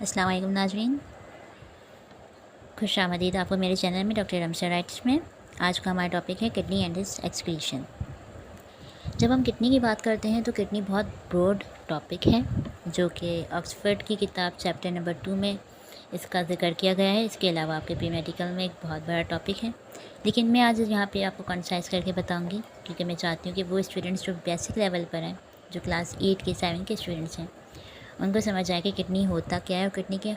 अस्सलाम वालेकुम नाज़रीन, खुश आमदीद आपको मेरे चैनल में डॉक्टर रमशा राइट्स में। आज का हमारा टॉपिक है किडनी एंड इट्स एक्सक्रीशन। जब हम किडनी की बात करते हैं तो किडनी बहुत ब्रॉड टॉपिक है जो कि ऑक्सफोर्ड की किताब चैप्टर नंबर 2 में इसका जिक्र किया गया है। इसके अलावा आपके प्री मेडिकल में एक बहुत बड़ा टॉपिक है, लेकिन मैं आज यहाँ पे आपको कंसाइज करके बताऊँगी क्योंकि मैं चाहती हूँ कि वो स्टूडेंट्स जो बेसिक लेवल पर हैं, जो क्लास 8 के 7 के स्टूडेंट्स हैं, उनको समझ आए कि किडनी होता क्या है। और किडनी के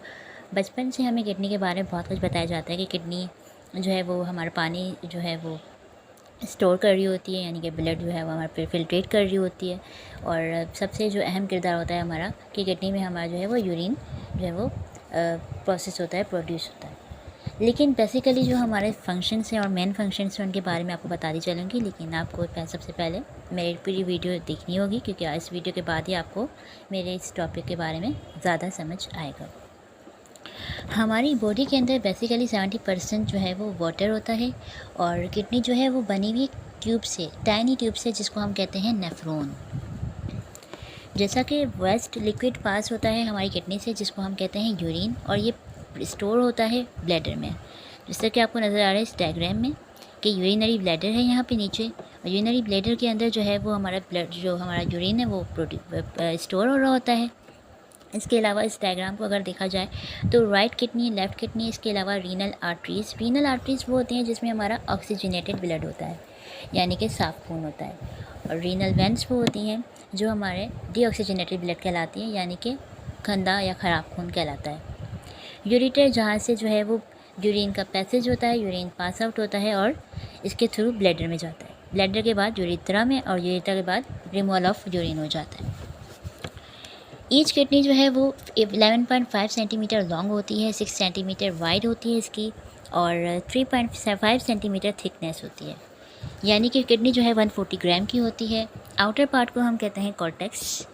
बचपन से हमें किडनी के बारे में बहुत कुछ बताया जाता है कि किडनी जो है वो हमारा पानी जो है वो स्टोर कर रही होती है, यानी कि ब्लड जो है वो हमारा फिल्ट्रेट कर रही होती है। और सबसे जो अहम किरदार होता है हमारा कि किडनी में हमारा जो है वो यूरिन जो है वो प्रोसेस होता है, प्रोड्यूस होता है। लेकिन बेसिकली जो हमारे फंक्शंस हैं और मेन फंक्शंस हैं उनके बारे में आपको बताती चलूँगी, लेकिन आपको सबसे पहले मेरी पूरी वीडियो देखनी होगी क्योंकि इस वीडियो के बाद ही आपको मेरे इस टॉपिक के बारे में ज़्यादा समझ आएगा। हमारी बॉडी के अंदर बेसिकली 70% जो है वो वाटर होता है और किडनी जो है वो बनी हुई ट्यूब से, टाइनी ट्यूब से, जिसको हम कहते हैं नेफ्रॉन। जैसा कि वेस्ट लिक्विड पास होता है हमारी किडनी से जिसको हम कहते हैं यूरिन, और ये स्टोर होता है ब्लैडर में। जैसा कि आपको नज़र आ रहा है इस डायग्राम में कि यूरिनरी ब्लैडर है यहाँ पे नीचे, और यूरिनरी ब्लैडर के अंदर जो है वो हमारा ब्लड, जो हमारा यूरिन है वो स्टोर हो रहा होता है। इसके अलावा इस डायग्राम को अगर देखा जाए तो राइट किडनी, लेफ़्ट किडनी, इसके अलावा रीनल आर्टरीज़ वो होती हैं जिसमें हमारा ऑक्सीजनेटेड ब्लड होता है, यानी कि साफ खून होता है। और रीनल वेंस वो होती हैं जो हमारे डीऑक्सीजनेटेड ब्लड कहलाती हैं, यानी कि गंदा या ख़राब खून कहलाता है। यूरेटर जहाँ से जो है वो यूरिन का पैसेज होता है, यूरिन पास आउट होता है और इसके थ्रू ब्लैडर में जाता है। ब्लैडर के बाद यूरेथ्रा में, और यूरेथ्रा के बाद रिमूवल ऑफ यूरिन हो जाता है। ईच किडनी जो है वो 11.5 सेंटीमीटर लॉन्ग होती है, 6 सेंटीमीटर वाइड होती है इसकी, और 3.5 सेंटीमीटर थिकनेस होती है, यानी कि किडनी जो है 140 ग्राम की होती है। आउटर पार्ट को हम कहते हैं कॉर्टेक्स,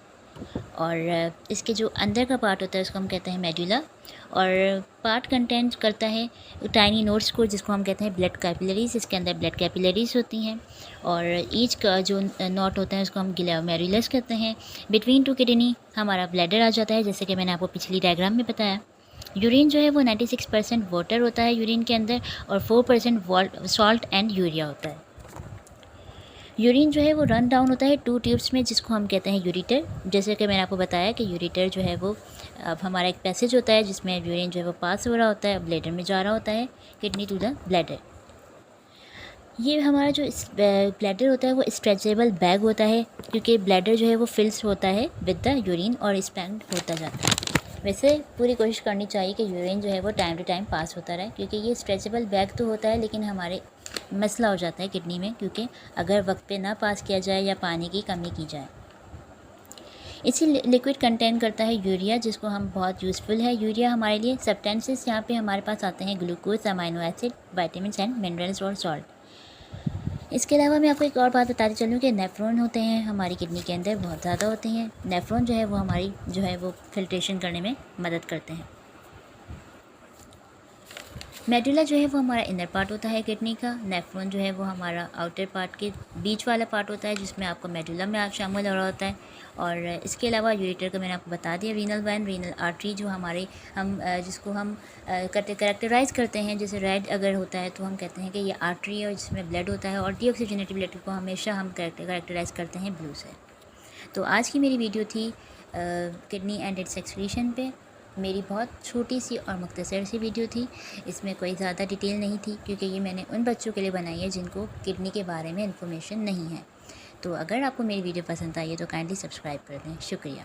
और इसके जो अंदर का पार्ट होता है उसको हम कहते हैं मेडुला, और पार्ट कंटेंट करता है टाइनी नोड्स को जिसको हम कहते हैं ब्लड कैपिलरीज। इसके अंदर ब्लड कैपिलरीज होती हैं, और ईच का जो नोट होता है उसको हम ग्लोमेरुलस कहते हैं। बिटवीन टू किडनी हमारा ब्लैडर आ जाता है, जैसे कि मैंने आपको पिछली डायग्राम में बताया। यूरिन जो है वो 96% वाटर होता है यूरिन के अंदर, और 4% सॉल्ट एंड यूरिया होता है। यूरिन जो है वो रन डाउन होता है 2 ट्यूब्स में जिसको हम कहते हैं यूरेटर। जैसे कि मैंने आपको बताया कि यूरेटर जो है वो अब हमारा एक पैसेज होता है जिसमें यूरिन जो है वो पास हो रहा होता है, ब्लैडर में जा रहा होता है, किडनी टू द ब्लैडर। ये हमारा जो ब्लैडर होता है वो स्ट्रेचेबल बैग होता है क्योंकि ब्लैडर जो है वो फिल्स होता है विद द यूरिन और एक्सपैंड होता जाता है। वैसे पूरी कोशिश करनी चाहिए कि यूरिन जो है वो टाइम टू टाइम पास होता रहे, क्योंकि ये स्ट्रेचेबल बैग तो होता है लेकिन हमारे मसला हो जाता है किडनी में, क्योंकि अगर वक्त पे ना पास किया जाए या पानी की कमी की जाए। इसी लिक्विड कंटेन करता है यूरिया, जिसको हम बहुत यूज़फुल है। यूरिया हमारे लिए सब्सटेंसेस यहाँ पे हमारे पास आते हैं glucose, amino acid, vitamin and minerals और सॉल्ट। इसके अलावा मैं आपको एक और बात बताती चलूँ कि नेफ्रॉन होते हैं हमारी किडनी के अंदर, बहुत ज़्यादा होते हैं। नेफ्रॉन जो है वो हमारी जो है वो फिल्ट्रेशन करने में मदद करते हैं। मेडुला जो है वो हमारा इनर पार्ट होता है किडनी का। नेफ्रॉन जो है वो हमारा आउटर पार्ट के बीच वाला पार्ट होता है जिसमें आपको मेडुला में आप शामिल हो रहा होता है। और इसके अलावा यूरेटर का मैंने आपको बता दिया। रीनल वैन, रीनल आर्टरी जो हमारे जिसको हम करेक्टराइज़ करते हैं, जैसे रेड अगर होता है तो हम कहते हैं कि ये आर्टरी है जिसमें ब्लड होता है, और डीऑक्सीजनेटेड ब्लड को हमेशा हम करेक्टराइज़ करते हैं ब्लू से। तो आज की मेरी वीडियो थी किडनी एंड इट्स एक्सक्रीशन पे। मेरी बहुत छोटी सी और मुख्तसर सी वीडियो थी, इसमें कोई ज़्यादा डिटेल नहीं थी क्योंकि ये मैंने उन बच्चों के लिए बनाई है जिनको किडनी के बारे में इन्फॉर्मेशन नहीं है। तो अगर आपको मेरी वीडियो पसंद आई है तो काइंडली सब्सक्राइब कर दें। शुक्रिया।